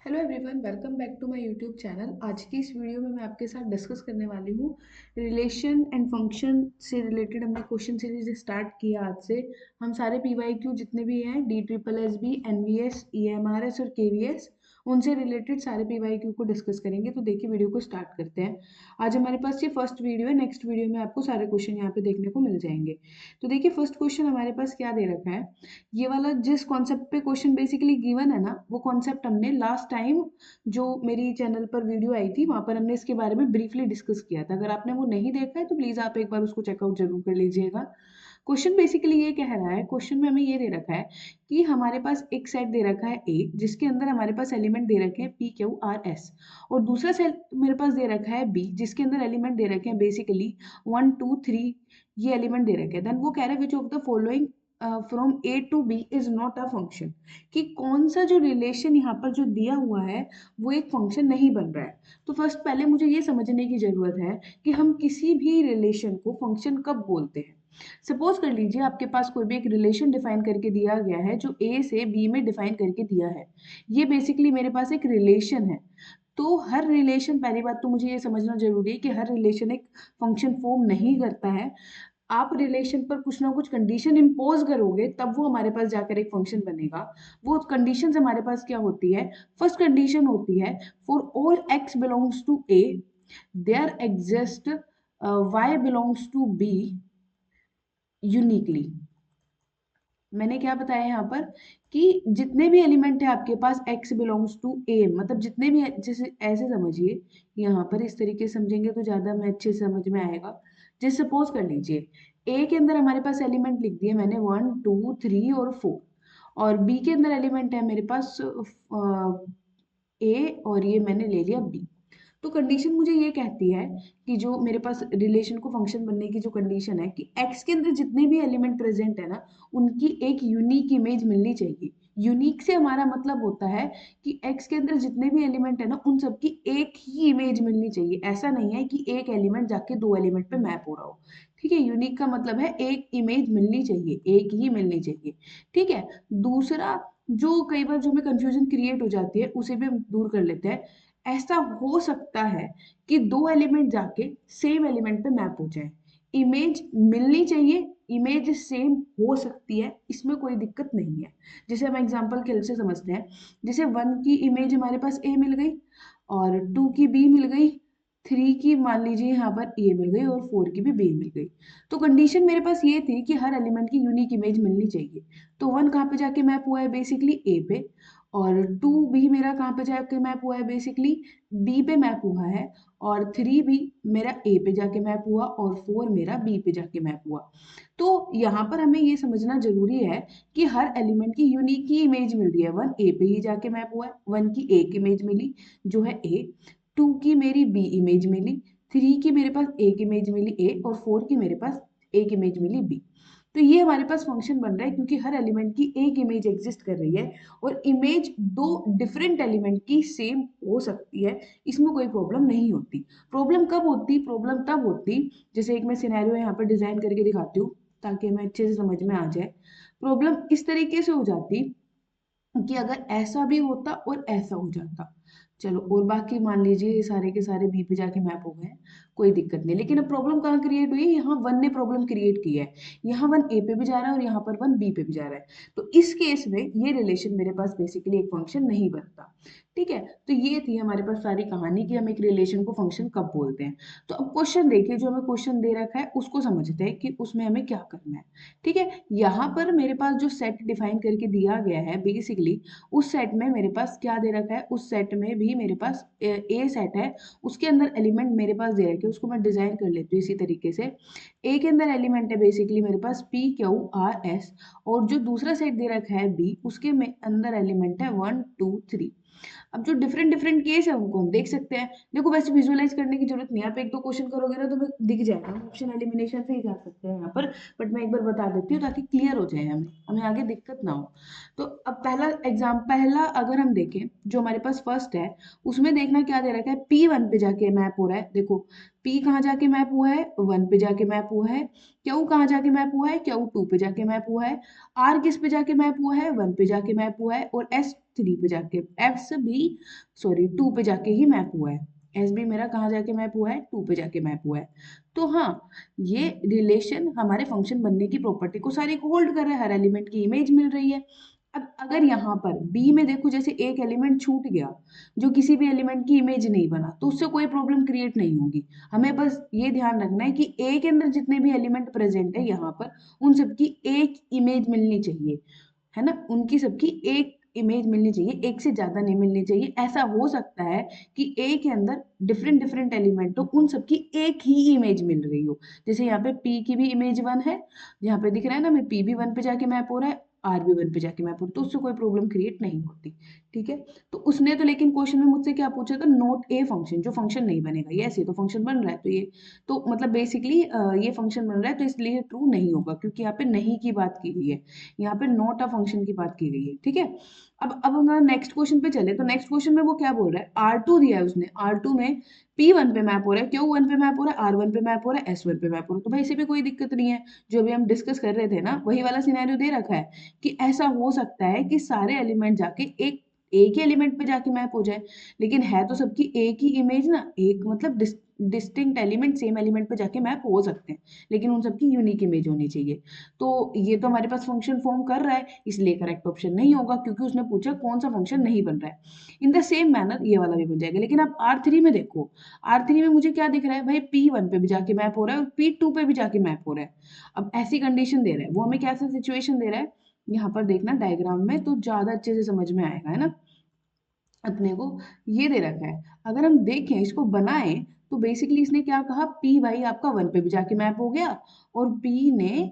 Hello everyone, welcome back to my YouTube channel. आज की इस वीडियो में मैं आपके साथ डिस्कस करने वाली हूँ रिलेशन एंड फंक्शन से रिलेटेड। हमने क्वेश्चन सीरीज स्टार्ट किया आज से। हम सारे पीवाईक्यू जितने भी हैं DSSS, NVS, EMRS और KVS, उनसे रिलेटेड सारे पीवाईक्यू को डिस्कस करेंगे। तो देखिए वीडियो को स्टार्ट करते हैं। आज हमारे पास ये फर्स्ट वीडियो है। नेक्स्ट वीडियो में आपको सारे क्वेश्चन यहाँ पे देखने को मिल जाएंगे। तो देखिए फर्स्ट क्वेश्चन हमारे पास क्या दे रखा है। ये वाला जिस कॉन्सेप्ट पे क्वेश्चन बेसिकली गिवन है ना, वो कॉन्सेप्ट हमने लास्ट टाइम जो मेरी चैनल पर वीडियो आई थी वहां पर हमने इसके बारे में ब्रीफली डिस्कस किया था। अगर आपने वो नहीं देखा है तो प्लीज आप एक बार उसको चेकआउट जरूर कर लीजिएगा। क्वेश्चन बेसिकली ये कह रहा है, क्वेश्चन में हमें ये दे रखा है कि हमारे पास एक सेट दे रखा है ए, जिसके अंदर हमारे पास एलिमेंट दे रखे हैं PQRS, और दूसरा सेट मेरे पास दे रखा है बी, जिसके अंदर एलिमेंट दे रखे हैं बेसिकली 1 2 3। ये एलिमेंट दे रखे हैं। देन वो कह रहा है which of the following from A to B is not a function, कि कौन सा जो रिलेशन यहाँ पर जो दिया हुआ है वो एक फंक्शन नहीं बन रहा है। तो फर्स्ट पहले मुझे ये समझने की जरूरत है कि हम किसी भी रिलेशन को फंक्शन कब बोलते हैं। सपोज कर लीजिए आपके पास कोई भी एक रिलेशन डिफाइन करके दिया गया है, जो ए से बी में डिफाइन करके दिया है। ये बेसिकली मेरे पास एक रिलेशन है। तो हर रिलेशन, पहली बात तो मुझे ये समझना जरूरी है कि हर रिलेशन एक फंक्शन फॉर्म नहीं करता है। आप रिलेशन पर कुछ ना कुछ कंडीशन इम्पोज करोगे तब वो हमारे पास जाकर एक फंक्शन बनेगा। वो कंडीशंस हमारे पास क्या होती है। फर्स्ट कंडीशन होती है for all x belongs to a there exist y belongs to b uniquely. मैंने क्या बताया यहाँ पर कि जितने भी एलिमेंट है आपके पास x बिलोंग्स टू a, मतलब जितने भी, जैसे ऐसे समझिए, यहाँ पर इस तरीके से समझेंगे तो ज्यादा में अच्छे से समझ में आएगा। जैसे सपोज कर लीजिए a के अंदर हमारे पास एलिमेंट लिख दिए मैंने 1 2 3 और 4, और b के अंदर एलिमेंट है मेरे पास a, और ये मैंने ले लिया b। तो कंडीशन मुझे ये कहती है कि जो मेरे पास रिलेशन को फंक्शन बनने की जो कंडीशन है कि x के अंदर जितने भी एलिमेंट प्रेजेंट है ना, उनकी एक यूनिक इमेज मिलनी चाहिए। यूनिक से हमारा मतलब होता है कि x के अंदर जितने भी एलिमेंट है ना, उन सबकी एक ही इमेज मिलनी चाहिए। ऐसा नहीं है कि एक एलिमेंट जाके दो एलिमेंट पे मैप हो रहा हो। ठीक है, यूनिक का मतलब है एक इमेज मिलनी चाहिए, एक ही मिलनी चाहिए। ठीक है। दूसरा, जो कई बार जो हमें कंफ्यूजन क्रिएट हो जाती है उसे भी हम दूर कर लेते हैं। ऐसा हो सकता है कि दो एलिमेंट जाके सेम एलिमेंट पे मैप हो जाए। इमेज मिलनी चाहिए, इमेज सेम हो सकती है, इसमें कोई दिक्कत नहीं है। जैसे हम एग्जांपल के हेल्प से समझते हैं। जैसे 1 की इमेज हमारे पास ए मिल गई, और 2 की बी मिल गई, 3 की मान लीजिए यहाँ पर ए मिल गई, और 4 की भी बी मिल गई। तो कंडीशन मेरे पास ये थी कि हर एलिमेंट की यूनिक इमेज मिलनी चाहिए। तो 1 कहाँ पे जाके मैप हुआ है बेसिकली ए पे, और 2 भी मेरा कहाँ पे जाके मैप हुआ है बेसिकली बी पे मैप हुआ है, और 3 भी मेरा ए पे जाके मैप हुआ, और 4 मेरा बी पे जाके मैप हुआ। तो यहाँ पर हमें ये समझना जरूरी है कि हर एलिमेंट की यूनिक ही इमेज मिल रही है। 1 ए पे ही जाके मैप हुआ है, 1 की एक इमेज मिली जो है ए, 2 की मेरी बी इमेज मिली, 3 की मेरे पास एक इमेज मिली ए, और 4 की मेरे पास एक इमेज मिली बी। तो ये हमारे पास फंक्शन बन रहा है क्योंकि हर एलिमेंट की एक इमेज एग्जिस्ट कर रही है, और इमेज दो डिफरेंट एलिमेंट की सेम हो सकती है। इसमें कोई प्रॉब्लम नहीं होती। प्रॉब्लम कब होती, प्रॉब्लम तब होती, जैसे एक मैं सिनेरियो यहाँ पर डिजाइन करके दिखाती हूँ ताकि हमें अच्छे से समझ में आ जाए। प्रॉब्लम इस तरीके से हो जाती कि अगर ऐसा भी होता और ऐसा हो जाता। चलो, और बाकी मान लीजिए ये सारे के सारे बी पे जाके मैप हो गए, कोई दिक्कत नहीं। लेकिन अब प्रॉब्लम कहाँ क्रिएट हुई है, यहाँ 1 ने प्रॉब्लम क्रिएट की है। यहाँ 1 ए पे भी जा रहा है और यहाँ पर 1 बी पे भी जा रहा है। तो इस केस में ये रिलेशन मेरे पास बेसिकली एक फंक्शन नहीं बनता। ठीक है। तो ये थी हमारे पास सारी कहानी कि हम एक रिलेशन को फंक्शन कब बोलते हैं। तो अब क्वेश्चन देखिए, जो हमें क्वेश्चन दे रखा है उसको समझते हैं कि उसमें हमें क्या करना है। ठीक है। यहाँ पर मेरे पास जो सेट डिफाइन करके दिया गया है बेसिकली, उस सेट में मेरे पास क्या दे रखा है, उस सेट में भी मेरे पास ए सेट है, उसके अंदर एलिमेंट मेरे पास दे रखे हैं। उसको मैं डिजाइन कर लेती हूँ इसी तरीके से। ए के अंदर एलिमेंट है बेसिकली मेरे पास PQRS, और जो दूसरा सेट दे रखा है बी, उसके में अंदर एलिमेंट है 1 2 3। अब जो डिफरेंट डिफरेंट केस है उनको हम देख सकते हैं। देखो वैसे विजुअलाइज करने की जरूरत नहीं है, आप एक दो क्वेश्चन करोगे ना तो हमें दिख जाएगा, हम ऑप्शन एलिमिनेशन से ही जा सकते हैं यहाँ पर। बट मैं एक बार बता देती हूँ ताकि क्लियर हो जाए, हमें हमें आगे दिक्कत ना हो। तो अब पहला अगर हम देखें जो हमारे पास फर्स्ट है, उसमें देखना क्या दे रखा है, P1 पे जाके मैप हो रहा है। देखो पी कहाँ जाके मैप हुआ है, 1 पे जाके मैप हुआ है। क्यू कहाँ जाके मैप हुआ है, क्यू 2 पे जाके मैप हुआ है। आर किस पे जाके मैप हुआ है, 1 पे जाके मैप हुआ है। और एस 3 पे जाके, एस भी सॉरी 2 पे जाके ही मैप हुआ है। एस भी मेरा कहाँ जाके मैप हुआ है, 2 पे जाके मैप हुआ है। तो हाँ, ये रिलेशन हमारे फंक्शन बनने की प्रॉपर्टी को सारी को होल्ड कर रहा है, हर एलिमेंट की इमेज मिल रही है। अब अगर यहाँ पर बी में देखो, जैसे एक एलिमेंट छूट गया जो किसी भी एलिमेंट की इमेज नहीं बना, तो उससे कोई प्रॉब्लम क्रिएट नहीं होगी। हमें बस ये ध्यान रखना है कि ए के अंदर जितने भी एलिमेंट प्रेजेंट है यहाँ पर, उन सबकी एक इमेज मिलनी चाहिए, है ना। उनकी सबकी एक इमेज मिलनी चाहिए, एक से ज्यादा नहीं मिलनी चाहिए। ऐसा हो सकता है कि ए के अंदर डिफरेंट डिफरेंट एलिमेंट हो, उन सबकी एक ही इमेज मिल रही हो। जैसे यहाँ पे पी की भी इमेज 1 है, यहाँ पे दिख रहा है ना, मैं पी भी 1 पे जाके मैप हो रहा है, आर भी 1 पे जाके मैप हो रहा है, तो उससे कोई प्रॉब्लम क्रिएट नहीं होती। ठीक है। तो उसने तो लेकिन क्वेश्चन में मुझसे क्या पूछा था, नोट ए फंक्शन, जो फंक्शन नहीं बनेगा। ये तो फंक्शन बन रहा है, तो ये तो मतलब बेसिकली ये फंक्शन बन रहा है, तो इसलिए ट्रू नहीं होगा, क्योंकि यहाँ पे नहीं की बात की गई है, यहाँ पे नॉट अ फंक्शन की बात की गई है। ठीक है। अब अगर नेक्स्ट क्वेश्चन पे चले, तो नेक्स्ट क्वेश्चन में वो क्या बोल रहा है, R2 दिया है उसने, R2 में P1 पे मैप हो रहा है, Q1 पे मैप हो रहा है, R1 पे मैप हो रहा है, S1 पे मैप हो रहा है, तो भाई इसे भी कोई दिक्कत नहीं है। जो अभी हम डिस्कस कर रहे थे ना, वही वाला सिनेरियो दे रखा है कि ऐसा हो सकता है कि सारे एलिमेंट जाके एक ही एलिमेंट पे जाके मैप हो जाए, लेकिन है तो सबकी एक ही इमेज ना, एक मतलब डिस्टिंक्ट एलिमेंट सेम एलिमेंट पे जाके मैप हो सकते हैं, लेकिन उन सबकी यूनिक इमेज होनी चाहिए। तो ये तो हमारे पास फंक्शन फॉर्म कर रहा है, इसलिए करेक्ट ऑप्शन नहीं होगा, क्योंकि उसने पूछा कौन सा फंक्शन नहीं बन रहा है। इन द सेम मैनर ये वाला भी बन जाएगा। लेकिन आप R3 में देखो, R3 में मुझे क्या दिख रहा है भाई, P1 पे भी जाके मैप हो रहा है और P2 पे भी जाके मैप हो रहा है। अब ऐसी कंडीशन दे रहा है, वो हमें कैसा सिचुएशन दे रहा है, यहाँ पर देखना डायग्राम में तो ज्यादा अच्छे से समझ में आएगा, है ना। अपने को ये दे रखा है, अगर हम देखें इसको बनाएं, तो बेसिकली इसने क्या कहा, पी भाई आपका 1 पे भी जाके मैप हो गया और पी ने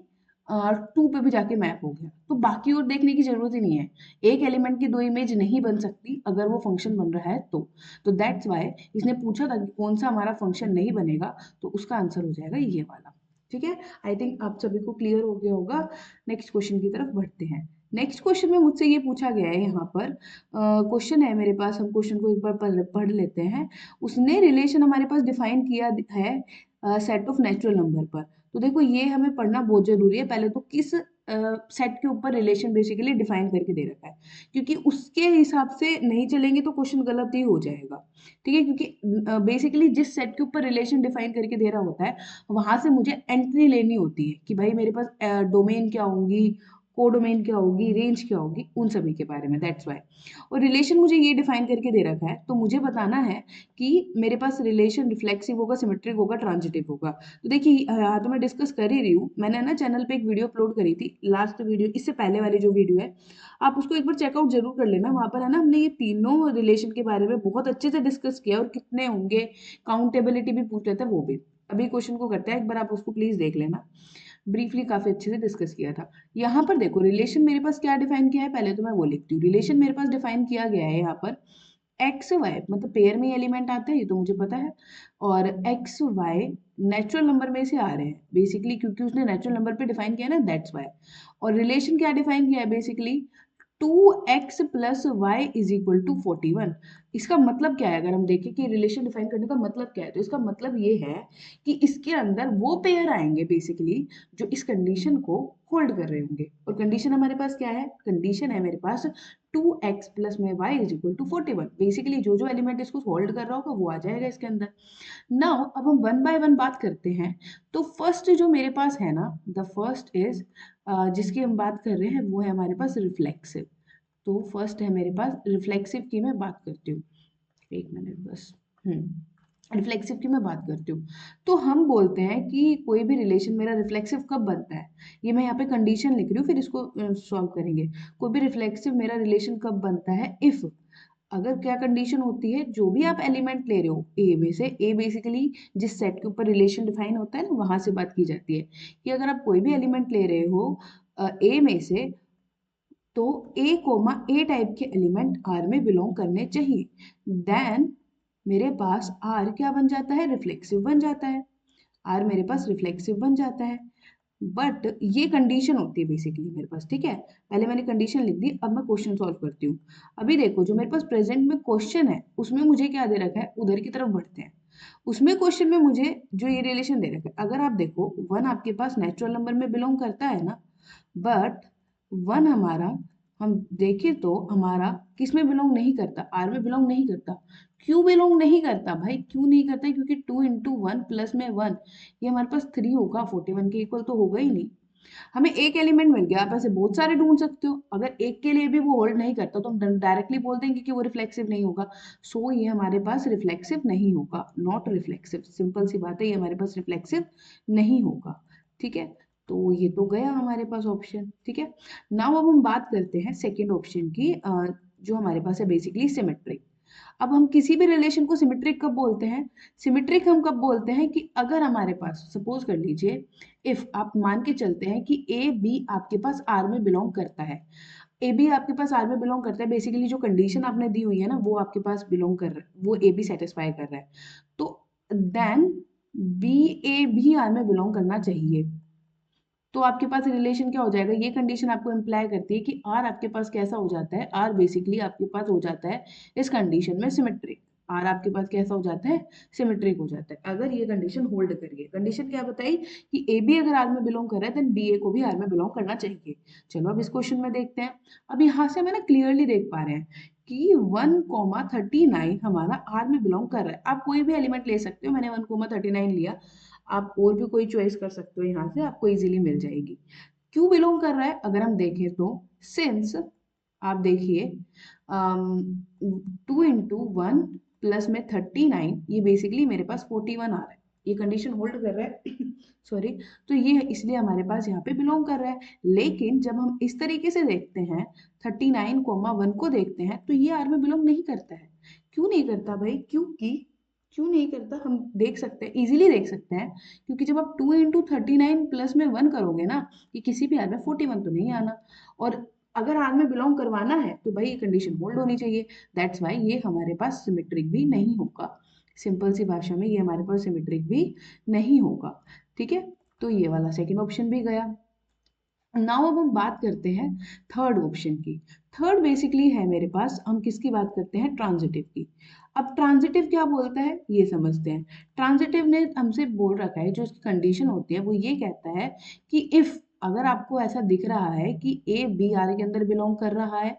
2 पे भी जाके मैप हो गया, तो बाकी और देखने की जरूरत ही नहीं है। एक एलिमेंट की दो इमेज नहीं बन सकती अगर वो फंक्शन बन रहा है तो दैट्स वाई इसने पूछा था कि कौन सा हमारा फंक्शन नहीं बनेगा, तो उसका आंसर हो जाएगा ये वाला। ठीक है। आई थिंक आप सभी को क्लियर हो गया होगा। नेक्स्ट क्वेश्चन की तरफ बढ़ते हैं। नेक्स्ट क्वेश्चन में मुझसे ये पूछा गया है, यहाँ पर क्वेश्चन है मेरे पास, हम क्वेश्चन को एक बार पढ़ लेते हैं। उसने रिलेशन हमारे पास डिफाइन किया है सेट ऑफ नेचुरल नंबर पर। तो देखो ये हमें पढ़ना बहुत जरूरी है, पहले तो किस सेट के ऊपर रिलेशन बेसिकली डिफाइन करके दे रखा है, क्योंकि उसके हिसाब से नहीं चलेंगे तो क्वेश्चन गलत ही हो जाएगा। ठीक है, क्योंकि बेसिकली जिस सेट के ऊपर रिलेशन डिफाइन करके दे रहा होता है, वहां से मुझे एंट्री लेनी होती है कि भाई मेरे पास डोमेन क्या होंगी, कोडोमेन क्या होगी, रेंज क्या होगी, उन सभी के बारे में। That's why. और रिलेशन मुझे ये डिफाइन करके दे रखा है, तो मुझे बताना है कि मेरे पास रिलेशन रिफ्लेक्सिव होगा, सिमेट्रिक होगा, ट्रांजिटिव होगा। तो देखिए यहाँ तो मैं डिस्कस कर ही रही हूँ, मैंने ना चैनल पे एक वीडियो अपलोड करी थी, लास्ट वीडियो, इससे पहले वाली जो वीडियो है, आप उसको एक बार चेकआउट जरूर कर लेना। वहां पर है ना, हमने ये तीनों रिलेशन के बारे में बहुत अच्छे से डिस्कस किया, और कितने होंगे, काउंटेबिलिटी भी पूछ लेते हैं वो भी। अभी क्वेश्चन को करते हैं, एक बार आप उसको प्लीज देख लेना। ब्रीफली काफी अच्छे से डिस्कस किया था। यहाँ पर देखो रिलेशन मेरे पास क्या डिफाइन किया है, पहले तो मैं वो लिखती हूँ। रिलेशन मेरे पास डिफाइन किया गया है यहाँ पर, एक्स वाई मतलब पेयर में एलिमेंट आते हैं, ये तो मुझे पता है, और एक्स वाई नेचुरल नंबर में से आ रहे हैं बेसिकली, क्योंकि उसने नेचुरल नंबर पे डिफाइन किया ना, दैट्स वाई। और रिलेशन क्या डिफाइन किया है basically, 2x plus y is equal to 41। इसका मतलब क्या है, अगर हम देखें कि रिलेशन डिफाइन करने का मतलब क्या है, तो इसका मतलब ये है कि इसके अंदर वो पेयर आएंगे बेसिकली जो इस कंडीशन को होल्ड कर रहे होंगे। और कंडीशन हमारे पास क्या है, कंडीशन है मेरे पास 2x प्लस में y is equal to 41। Basically जो जो एलिमेंट इसको होल्ड कर रहा होगा वो आ जाएगा इसके अंदर। नाउ अब हम वन बाय वन बात करते हैं। तो फर्स्ट जो मेरे पास है ना, द फर्स्ट इज जिसकी हम बात कर रहे हैं, वो है हमारे पास रिफ्लेक्सिव। तो फर्स्ट है मेरे पास रिफ्लेक्सिव की मैं बात करती हूँ, एक मिनट बस। रिफ्लेक्सिव की मैं बात करती हूँ। तो हम बोलते हैं कि कोई भी रिलेशन मेरा रिफ्लेक्सिव कब बनता है, ये मैं यहाँ पे कंडीशन लिख रही हूँ, फिर इसको सॉल्व करेंगे। कोई भी रिफ्लेक्सिव मेरा रिलेशन कब बनता है, इफ, अगर क्या कंडीशन होती है, जो भी आप एलिमेंट ले रहे हो ए में से, ए बेसिकली जिस सेट के ऊपर रिलेशन डिफाइन होता है ना, वहां से बात की जाती है कि अगर आप कोई भी एलिमेंट ले रहे हो ए में से, तो ए कोमा ए टाइप के एलिमेंट आर में बिलोंग करने चाहिए। देन मेरे पास आर क्या बन जाता है, रिफ्लेक्सिव बन जाता है। आर मेरे पास रिफ्लेक्सिव बन जाता है। बट ये कंडीशन होती है बेसिकली मेरे पास। ठीक है, पहले मैंने कंडीशन लिख दी, अब मैं क्वेश्चन सॉल्व करती हूँ। अभी देखो जो मेरे पास प्रेजेंट में क्वेश्चन है, उसमें मुझे क्या दे रखा है, उधर की तरफ बढ़ते हैं। उसमें क्वेश्चन में मुझे जो ये रिलेशन दे रखा है, अगर आप देखो 1 आपके पास नेचुरल नंबर में बिलोंग करता है ना, बट 1 हमारा, हम देखें तो हमारा किस में बिलोंग नहीं करता, आर में बिलोंग नहीं करता। क्यों बिलोंग नहीं करता भाई, क्यों नहीं करता? क्योंकि 2 इंटू 1 प्लस में 1, ये हमारे पास 3 होगा, 41 के इक्वल तो होगा ही नहीं। हमें एक एलिमेंट मिल गया, आप ऐसे बहुत सारे ढूंढ सकते हो, अगर एक के लिए भी वो होल्ड नहीं करता तो हम डायरेक्टली बोल देंगे कि वो रिफ्लेक्सिव नहीं होगा। सो ये हमारे पास रिफ्लेक्सिव नहीं होगा, नॉट रिफ्लेक्सिव, सिंपल सी बात है, ये हमारे पास रिफ्लेक्सिव नहीं होगा। ठीक है, तो ये तो गया हमारे पास ऑप्शन। ठीक है, नाउ अब हम बात करते हैं सेकेंड ऑप्शन की, जो हमारे पास है बेसिकली सिमेट्रिक। अब हम किसी भी रिलेशन को सिमेट्रिक कब बोलते हैं? सिमेट्रिक हम कब बोलते हैं कि अगर हमारे पास, सपोज कर लीजिए, इफ आप मान के चलते हैं कि ए बी आपके पास आर में बिलोंग करता है, ए बी आपके पास आर में बिलोंग करता है, बेसिकली जो कंडीशन आपने दी हुई है ना, वो आपके पास बिलोंग कर रहा है, वो ए बी सेटिस्फाई कर रहा है, तो देन बी ए भी आर में बिलोंग करना चाहिए। तो आपके पास रिलेशन क्या हो जाएगा, ये कंडीशन आपको इम्प्लाई करती है कि आर आपके पास कैसा हो जाता है, आर बेसिकली आपके पास हो जाता है इस कंडीशन में सिमेट्रिक। आर आपके पास कैसा हो जाता है, सिमेट्रिक हो जाता है, अगर ये कंडीशन होल्ड करिए। कंडीशन क्या बताई कि ए बी अगर आर में बिलोंग कर रहा है, देन बी ए को भी आर में बिलोंग करना चाहिए। चलो अब इस क्वेश्चन में देखते हैं। अब यहाँ से हमें ना क्लियरली देख पा रहे हैं कि 1,39 हमारा आर में बिलोंग कर रहा है। आप कोई भी एलिमेंट ले सकते हो, मैंने 1,39 लिया, आप और भी कोई चॉइस कर सकते हो, यहाँ से आपको इजीली मिल जाएगी। क्यों बिलोंग कर रहा है अगर हम देखें तो, सिंस आप देखिए 2 इंटू 1 प्लस में 39, ये बेसिकली मेरे पास 41 आ रहा है, ये कंडीशन होल्ड कर रहा है सॉरी, तो ये इसलिए हमारे पास यहाँ पे बिलोंग कर रहा है। लेकिन जब हम इस तरीके से देखते हैं 39,1 को देखते हैं, तो ये आर में बिलोंग नहीं करता है। क्यों नहीं करता भाई, क्यों नहीं करता, हम देख सकते हैं, इजीली देख सकते हैं, क्योंकि जब आप 2 इंटू 39 प्लस में 1 करोगे ना, कि किसी भी आर में 41 तो नहीं आना, और अगर आर में बिलोंग करवाना है तो भाई ये कंडीशन होल्ड होनी चाहिए। दैट्स वाई ये हमारे पास सिमेट्रिक भी नहीं होगा, सिंपल सी भाषा में ये हमारे पास सिमेट्रिक भी नहीं होगा। ठीक है, तो ये वाला सेकेंड ऑप्शन भी गया। नाउ अब हम बात करते हैं थर्ड ऑप्शन की। थर्ड बेसिकली है मेरे पास, हम किसकी बात करते हैं, ट्रांजिटिव की। अब ट्रांजिटिव क्या बोलता है ये समझते हैं। ट्रांजिटिव ने हमसे बोल रखा है, जो इसकी कंडीशन होती है वो ये कहता है कि इफ, अगर आपको ऐसा दिख रहा है कि ए बी आर के अंदर बिलोंग कर रहा है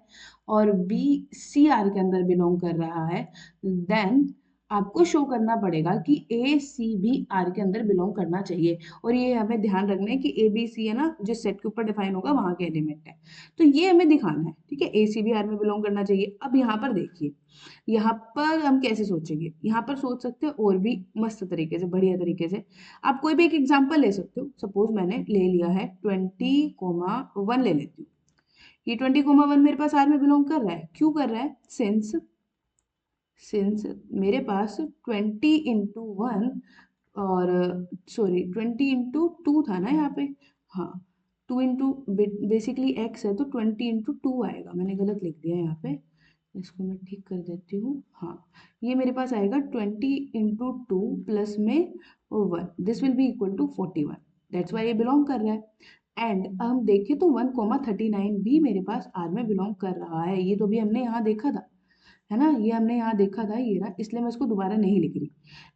और बी सी आर के अंदर बिलोंग कर रहा है, देन आपको शो करना पड़ेगा कि ए सी भी आर के अंदर बिलोंग करना चाहिए। और ये हमें ध्यान रखना है कि ए बी सी है ना, जिस सेट के ऊपर डिफाइन होगा वहां के एलिमेंट है, तो ये हमें दिखाना है। ठीक है, ए सी भी आर में बिलोंग करना चाहिए। अब यहाँ पर देखिए, यहाँ पर हम कैसे सोचेंगे, यहाँ पर सोच सकते हैं और भी मस्त तरीके से, बढ़िया तरीके से। आप कोई भी एक एग्जाम्पल ले सकते हो, सपोज मैंने ले लिया है 20,1 ले लेती हूँ। ये 20,1 मेरे पास आर में बिलोंग कर रहा है, क्यों कर रहा है, सिंस मेरे पास 20 इंटू 1 और सॉरी 20 इंटू 2 था ना यहाँ पे, हाँ 2 इंटू बेसिकली एक्स है, तो 20 इंटू 2 आएगा, मैंने गलत लिख दिया यहाँ पे, इसको मैं ठीक कर देती हूँ। हाँ, ये मेरे पास आएगा 20 इंटू 2 प्लस में 1, this will be equal to 41, that's why ये बिलोंग कर रहा है। एंड हम देखें तो 1,39 भी मेरे पास आर में बिलोंग कर रहा है, ये तो भी हमने यहाँ देखा था, है ना, ये हमने यहाँ देखा था, ये ना, इसलिए मैं इसको दोबारा नहीं लिख रही।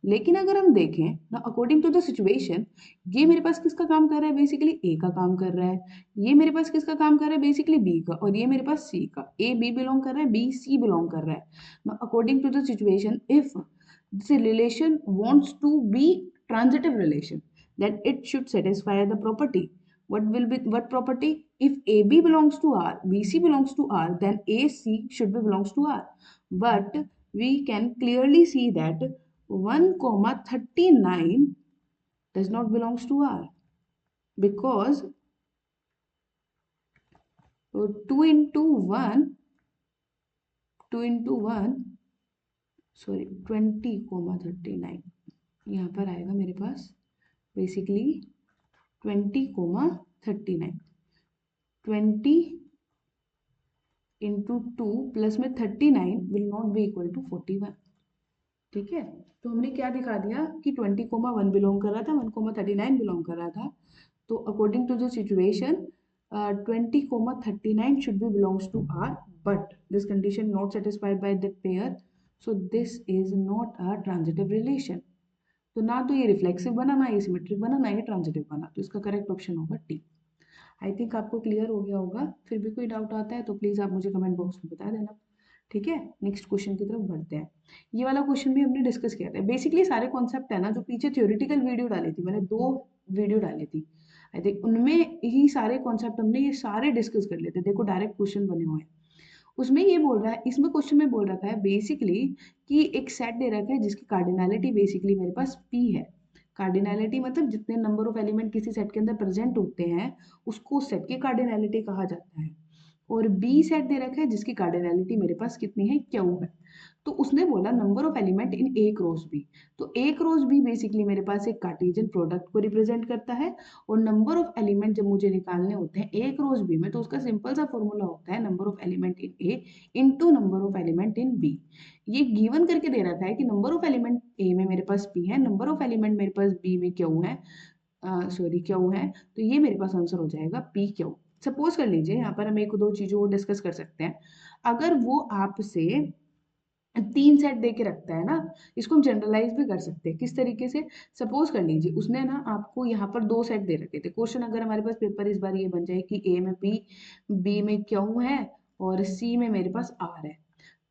लेकिन अगर हम देखें ना, अकॉर्डिंग टू द सिचुएशन, ये मेरे पास किसका काम कर रहा है, बेसिकली ए का काम कर रहा है, ये मेरे पास किसका काम कर रहा है, बेसिकली बी का, और ये मेरे पास सी का, ए बी बिलोंग कर रहा है, बी सी बिलोंग कर रहा है ना। According to the situation, if this relation wants to be transitive relation, then it should satisfy the property. What will be, what property? If AB belongs to R, BC belongs to R, then AC should be belongs to R. But we can clearly see that 1,39 does not belongs to R, because 2 into 1 2 into 1 sorry 20,39 यहाँ पर आएगा मेरे पास basically 20,39, 20 into 2 plus में 39 will not be equal to 41। ठीक है, तो हमने क्या दिखा दिया कि 20,1 बिलोंग कर रहा था, 1,39 बिलोंग कर रहा था, तो according to the situation 20,39 should be belongs to R, but this condition not satisfied by that pair, so this is not a transitive relation. तो ना तो ये रिफ्लेक्सिव बना, ना ये सिमेट्रिक बना, ना ये ट्रांजिटिव बना, तो इसका करेक्ट ऑप्शन होगा टी। आई थिंक आपको क्लियर हो गया होगा। फिर भी कोई डाउट आता है तो प्लीज़ आप मुझे कमेंट बॉक्स में बता देना। ठीक है, नेक्स्ट क्वेश्चन की तरफ बढ़ते हैं। ये वाला क्वेश्चन भी हमने डिस्कस किया था। बेसिकली सारे कॉन्सेप्ट है ना, जो पीछे थ्योरेटिकल वीडियो डाली थी मैंने, 2 वीडियो डाली थी, आई थिंक उनमें ही सारे कॉन्सेप्ट हमने ये सारे डिस्कस कर लेते। देखो डायरेक्ट क्वेश्चन बने हुए हैं। उसमें ये बोल रहा है, इसमें क्वेश्चन में बोल रखा है बेसिकली कि एक सेट दे रखा है जिसकी कार्डिनैलिटी बेसिकली मेरे पास p है। कार्डिनैलिटी मतलब जितने नंबर ऑफ एलिमेंट किसी सेट के अंदर प्रेजेंट होते हैं उसको उस सेट की कार्डिनैलिटी कहा जाता है। और बी सेट दे रखा है जिसकी कार्डिनैलिटी मेरे पास कितनी है, क्यू है। तो उसने बोला number of element in A cross B. तो ए क्रॉस बी बेसिकली मेरे पास एक कार्टेशियन प्रोडक्ट को रिप्रेजेंट करता है। और नंबर ऑफ एलिमेंट जब मुझे निकालने होते हैं ए क्रॉस बी में, तो उसका सिंपल सा फॉर्मूला होता है number of element in A into number of element in B. ये गिवन करके दे रखा है कि नंबर ऑफ एलिमेंट ए में मेरे पास पी है, नंबर ऑफ एलिमेंट मेरे पास बी में क्यू है, सॉरी क्यू है। तो ये मेरे पास आंसर हो जाएगा पी क्यू। सपोज कर लीजिए यहाँ पर हम एक दो चीजों को डिस्कस कर सकते हैं। अगर वो आपसे 3 सेट दे के रखता है ना, इसको हम जनरलाइज भी कर सकते हैं। किस तरीके से? सपोज कर लीजिए उसने ना आपको यहाँ पर 2 सेट दे रखे थे। क्वेश्चन अगर हमारे पास पेपर इस बार ये बन जाए कि ए में पी, बी में क्यू है और सी में मेरे पास आर है,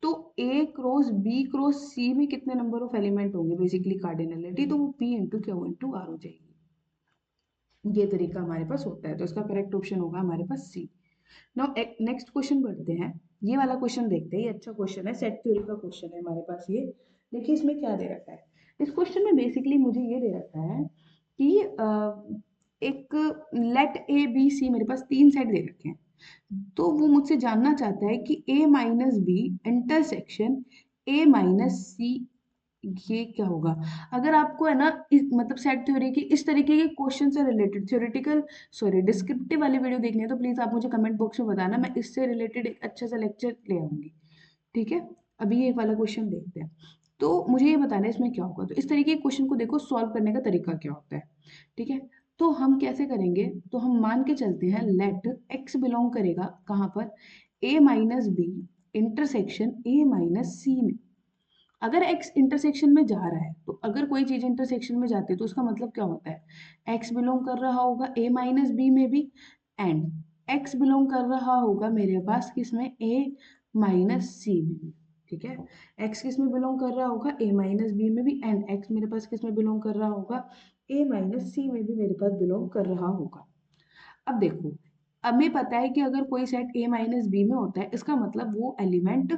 तो A cross B cross C में कितने नंबर ऑफ एलिमेंट होंगे बेसिकली कार्डिनलिटी, तो वो P into Q into R हो जाएगी। ये तरीका हमारे पास होता है, तो इसका करेक्ट ऑप्शन होगा हमारे पास सी। नाउ नेक्स्ट क्वेश्चन बढ़ते हैं। ये वाला क्वेश्चन देखते हैं, ये अच्छा क्वेश्चन है, सेट थ्योरी का क्वेश्चन है हमारे पास ये। देखिए इसमें क्या दे रखा है। इस क्वेश्चन में बेसिकली मुझे ये दे रखा है कि एक लेट ए बी सी मेरे पास 3 सेट दे रखे हैं। तो वो मुझसे जानना चाहता है कि a minus B intersection a minus सी, ये क्या होगा? अगर आपको है ना मतलब सेट थ्योरी की इस तरीके के क्वेश्चन से रिलेटेड थ्योरेटिकल, सॉरी डिस्क्रिप्टिव वाली वीडियो देखनी है तो प्लीज आप मुझे कमेंट बॉक्स में बताना, मैं इससे रिलेटेड एक अच्छा सा लेक्चर ले आऊंगी। ठीक है, अभी ये वाला क्वेश्चन देखते हैं। तो मुझे ये बताना है इसमें क्या होगा। तो इस तरीके के क्वेश्चन को देखो, सॉल्व करने का तरीका क्या होता है। ठीक है, तो हम कैसे करेंगे, तो हम मान के चलते हैं लेट एक्स बिलोंग करेगा कहाँ पर, a minus B intersection a minus सी में। अगर x इंटरसेक्शन में जा रहा है, तो अगर कोई चीज इंटरसेक्शन में जाती है तो उसका मतलब क्या होता है, x बिलोंग कर रहा होगा a माइनस बी में भी, एंड x बिलोंग कर रहा होगा मेरे पास किसमें, a माइनस सी में भी। ठीक है, x किस में बिलोंग कर रहा होगा, a माइनस बी में भी, एंड x मेरे पास किस में बिलोंग कर रहा होगा, a माइनस सी में भी मेरे पास बिलोंग कर रहा होगा। अब देखो, हमें पता है कि अगर कोई सेट a माइनस बी में होता है, इसका मतलब वो एलिमेंट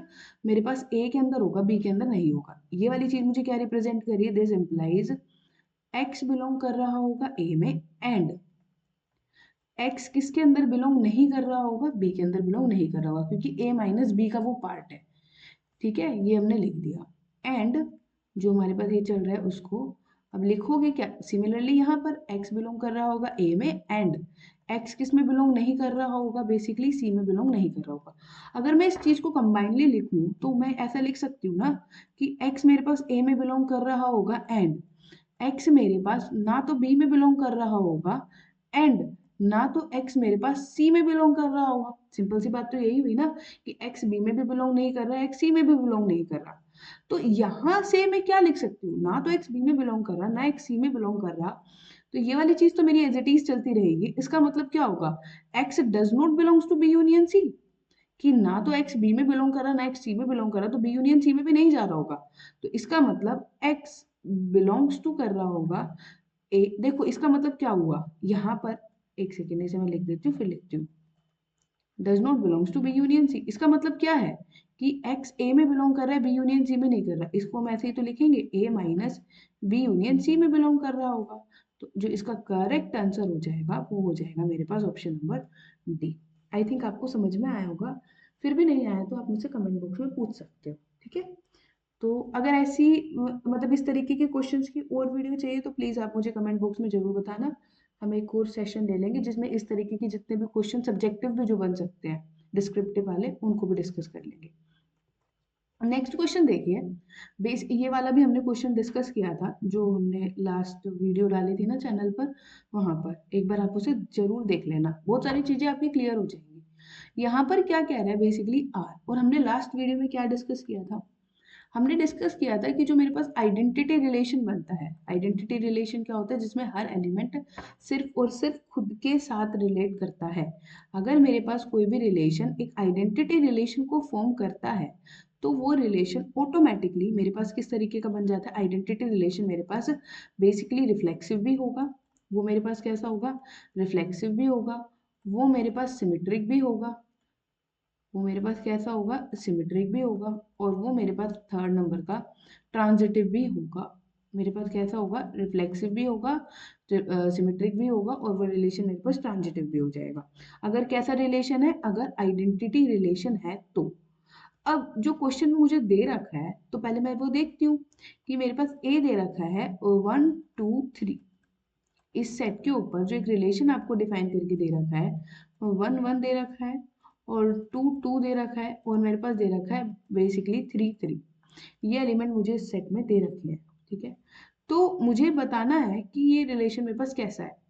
मेरे पास a के अंदर होगा, b के अंदर नहीं होगा। ये वाली चीज मुझे क्या रिप्रेजेंट करिए, दिस इम्प्लाइज x बिलोंग कर रहा होगा a में, एंड x किसके अंदर बिलोंग नहीं कर रहा होगा, b के अंदर बिलोंग नहीं कर रहा होगा, क्योंकि a माइनस बी का वो पार्ट है। ठीक है, ये हमने लिख दिया। एंड जो हमारे पास ये चल रहा है उसको अब लिखोगे क्या, सिमिलरली यहाँ पर x बिलोंग कर रहा होगा a में, एंड x किस में बिलोंग नहीं कर रहा होगा, बेसिकली c में बिलोंग नहीं कर रहा होगा। अगर मैं इस चीज को कंबाइनली लिखूं तो मैं ऐसा लिख सकती हूँ ना कि x मेरे पास a में बिलोंग कर रहा होगा, एंड x मेरे पास ना तो b में बिलोंग कर रहा होगा, एंड ना तो x मेरे पास c में बिलोंग कर रहा होगा। सिंपल सी बात तो यही हुई ना कि x b में भी बिलोंग नहीं कर रहा है, x c में भी बिलोंग नहीं कर रहा। तो यहां से मैं क्या लिख सकती हूँ, ना तो x b में बिलोंग कर रहा, ना x c में बिलोंग कर रहा। तो ये वाली चीज तो मेरी एज इट इज चलती रहेगी। इसका मतलब क्या होगा, x does not belongs to b union c, कि ना तो x b में बिलोंग कर रहा, ना x c में बिलोंग कर रहा, तो b यूनियन c में भी नहीं जा रहा होगा। तो इसका मतलब x बिलोंग्स टू कर रहा होगा ए। देखो इसका मतलब क्या हुआ यहाँ पर, एक सेकेंड इसे मैं लिख देती हूँ फिर लिखती हूँ, does not belongs to B union C. इसका मतलब क्या है कि x a में बिलोंग कर रहा है, b यूनियन c में नहीं कर रहा। इसको हम ऐसे ही तो लिखेंगे a minus B union c में बिलोंग कर रहा होगा। तो जो इसका करेक्ट आंसर हो जाएगा वो हो जाएगा मेरे पास option number D. I think आपको समझ में आया होगा। फिर भी नहीं आया तो आप मुझसे कमेंट बॉक्स में पूछ सकते हो। ठीक है, तो अगर ऐसी मतलब इस तरीके के क्वेश्चंस की और वीडियो चाहिए तो प्लीज़ आप मुझे कमेंट बॉक्स में ज़रूर बताना। हम एक और सेशन ले लेंगे जिसमें इस तरीके के जितने भी क्वेश्चन सब्जेक्टिव भी जो बन सकते हैं डिस्क्रिप्टिव वाले, उनको भी डिस्कस कर लेंगे। नेक्स्ट क्वेश्चन देखिए, बेस ये वाला भी हमने क्वेश्चन डिस्कस किया था जो हमने लास्ट वीडियो डाली थी ना चैनल पर, वहां पर एक बार आप उसे जरूर देख लेना, बहुत सारी चीजें आपकी क्लियर हो जाएंगी। यहाँ पर क्या कह रहा है बेसिकली आर, और हमने लास्ट वीडियो में क्या डिस्कस किया था, हमने डिस्कस किया था कि जो मेरे पास आइडेंटिटी रिलेशन बनता है, आइडेंटिटी रिलेशन क्या होता है, जिसमें हर एलिमेंट सिर्फ और सिर्फ खुद के साथ रिलेट करता है। अगर मेरे पास कोई भी रिलेशन एक आइडेंटिटी रिलेशन को फॉर्म करता है, तो वो रिलेशन ऑटोमेटिकली मेरे पास किस तरीके का बन जाता है, आइडेंटिटी रिलेशन मेरे पास बेसिकली रिफ्लेक्सिव भी होगा, वो मेरे पास कैसा होगा, रिफ्लेक्सिव भी होगा, वो मेरे पास सिमेट्रिक भी होगा, वो मेरे पास कैसा होगा, सिमेट्रिक भी होगा, और वो मेरे पास थर्ड नंबर का ट्रांजिटिव भी होगा। मेरे पास कैसा होगा, रिफ्लेक्सिव भी होगा, सिमेट्रिक भी होगा, और वो रिलेशन मेरे पास ट्रांजिटिव भी हो जाएगा। अगर कैसा रिलेशन है, अगर आइडेंटिटी रिलेशन है तो। अब जो क्वेश्चन में मुझे दे रखा है, तो पहले मैं वो देखती हूँ कि मेरे पास ए दे रखा है 1 2 3। इस सेट के ऊपर जो एक रिलेशन आपको डिफाइन करके दे रखा है, 1 1 दे रखा है, और 2 2 दे रखा है, और मेरे पास दे रखा है बेसिकली 3 3। ये एलिमेंट मुझे इस सेट में दे रखे हैं, ठीक है। तो मुझे बताना है कि ये रिलेशन मेरे पास कैसा है।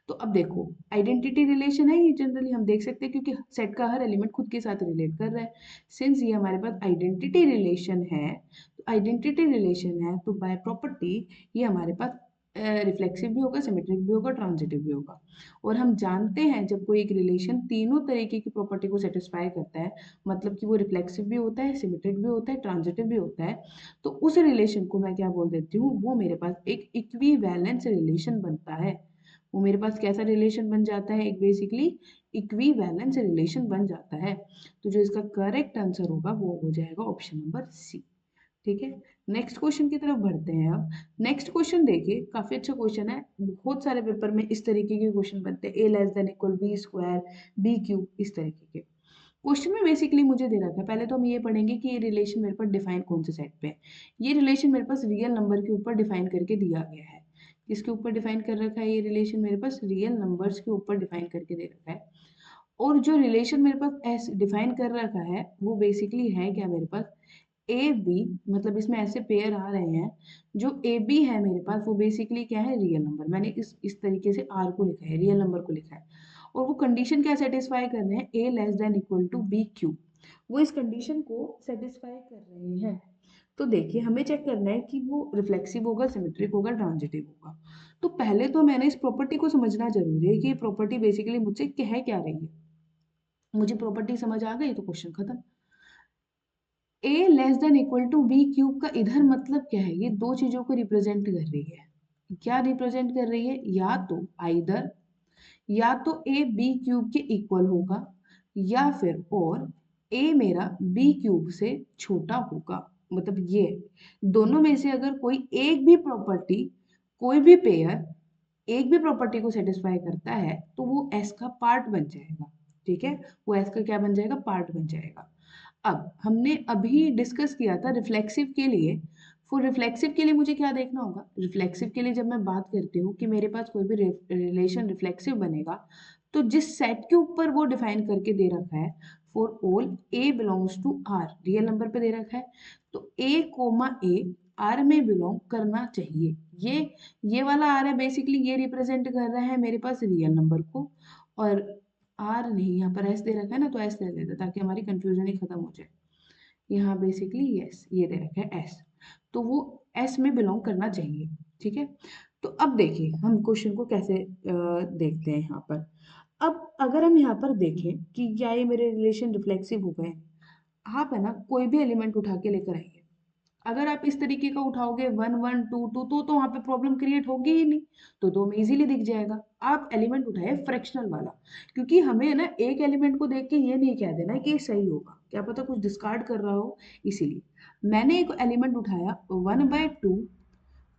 तो अब देखो, आइडेंटिटी रिलेशन है ये, जनरली हम देख सकते हैं क्योंकि सेट का हर एलिमेंट खुद के साथ रिलेट कर रहा है। सिंस ये हमारे पास आइडेंटिटी रिलेशन है, तो आइडेंटिटी रिलेशन है तो बाय प्रॉपर्टी ये हमारे पास रिफ्लेक्सिव भी होगा, सिमेट्रिक भी होगा, ट्रांजिटिव भी होगा। और हम जानते हैं जब कोई एक रिलेशन तीनों तरीके की प्रॉपर्टी को सेटिस्फाई करता है, मतलब कि वो रिफ्लेक्सिव भी होता है, सिमेट्रिक भी होता है, ट्रांजिटिव भी होता है, तो उस रिलेशन को मैं क्या बोल देती हूँ, वो मेरे पास एक इक्विवेलेंस रिलेशन बनता है। वो मेरे पास कैसा रिलेशन बन जाता है, एक बेसिकली इक्विवेलेंस रिलेशन बन जाता है। तो जो इसका करेक्ट आंसर होगा वो हो जाएगा ऑप्शन नंबर सी, ठीक है। नेक्स्ट क्वेश्चन की तरफ बढ़ते हैं। अब नेक्स्ट क्वेश्चन देखिए, काफी अच्छा क्वेश्चन है, बहुत सारे पेपर में इस तरीके के क्वेश्चन बनते हैं, A less than equal B square B cube, इस तरीके के क्वेश्चन में बेसिकली मुझे दे रखा है। पहले तो हम ये पढ़ेंगे कि ये रिलेशन मेरे पास डिफाइन कौन से सेट पे है। ये रिलेशन मेरे पास रियल नंबर के ऊपर डिफाइन करके दिया गया है। किसके ऊपर डिफाइन कर रखा है, ये रिलेशन मेरे पास रियल नंबर्स के ऊपर डिफाइन करके दे रखा है। और जो रिलेशन मेरे पास ऐसे डिफाइन कर रखा है वो बेसिकली है क्या, मेरे पास ए बी, मतलब इसमें ऐसे पेयर आ रहे हैं, जो ए बी है मेरे पास वो बेसिकली क्या है, रियल नंबर। मैंने इस तरीके से आर को लिखा है, रियल नंबर को लिखा है। और वो कंडीशन क्या सेटिस्फाई कर रहे हैं, A less than equal to B Q, वो इस कंडीशन को सेटिस्फाई कर रहे हैं। तो देखिए, हमें चेक करना है कि वो रिफ्लेक्सिव होगा, सिमेट्रिक होगा, ट्रांजिटिव होगा। तो पहले तो मैंने इस प्रॉपर्टी को समझना जरूरी है कि ये प्रॉपर्टी बेसिकली मुझसे कह क्या रही है। मुझे प्रॉपर्टी समझ आ गई तो क्वेश्चन खत्म। A less than equal to B cube का इधर मतलब क्या है, ये दो चीजों को रिप्रेजेंट कर रही है। क्या रिप्रेजेंट कर रही है, या तो आइदर, या तो ए बी क्यूब के इक्वल होगा, या फिर और ए मेरा बी क्यूब से छोटा होगा। मतलब ये दोनों में से अगर कोई एक भी प्रॉपर्टी, कोई भी पेयर एक भी प्रॉपर्टी को सेटिस्फाई करता है तो वो एस का पार्ट बन जाएगा, ठीक है। वो एस का क्या बन जाएगा, पार्ट बन जाएगा। अब हमने अभी डिस्कस किया था रिफ्लेक्सिव के लिए। फॉर रिफ्लेक्सिव के लिए मुझे क्या देखना होगा, रिफ्लेक्सिव के लिए जब मैं बात करती हूँ कि मेरे पास कोई भी रिलेशन रिफ्लेक्सिव बनेगा, तो जिस सेट के ऊपर वो डिफाइन करके दे रखा है, for all A belongs to R, real number पे दे रखा है, तो ए कोमा ए आर में बिलोंग करना चाहिए। ये वाला आर है, बेसिकली ये रिप्रेजेंट कर रहा है मेरे पास रियल नंबर को। और आर नहीं, यहाँ पर एस दे रखा है ना, तो एस दे देते ताकि हमारी कंफ्यूजन ही खत्म हो जाए। यहाँ बेसिकली यस ये दे रखा है एस, तो वो एस में बिलोंग करना चाहिए, ठीक है। तो अब देखिए हम क्वेश्चन को कैसे देखते हैं यहाँ पर। अब अगर हम यहाँ पर देखें कि क्या ये मेरे रिलेशन रिफ्लेक्सिव हो गए, आप है ना कोई भी एलिमेंट उठा के लेकर आइए, अगर आप इस तरीके का उठाओगे 1 1 2 2, तो वहां पे प्रॉब्लम क्रिएट होगी ही नहीं। तो दो में इजीली दिख जाएगा। आप एलिमेंट उठाए फ्रैक्शनल वाला, क्योंकि हमें है ना एक एलिमेंट को देख के ये नहीं कह देना कि ये सही होगा, क्या पता कुछ डिस्कार्ड कर रहा हो। इसीलिए मैंने एक एलिमेंट उठाया 1/2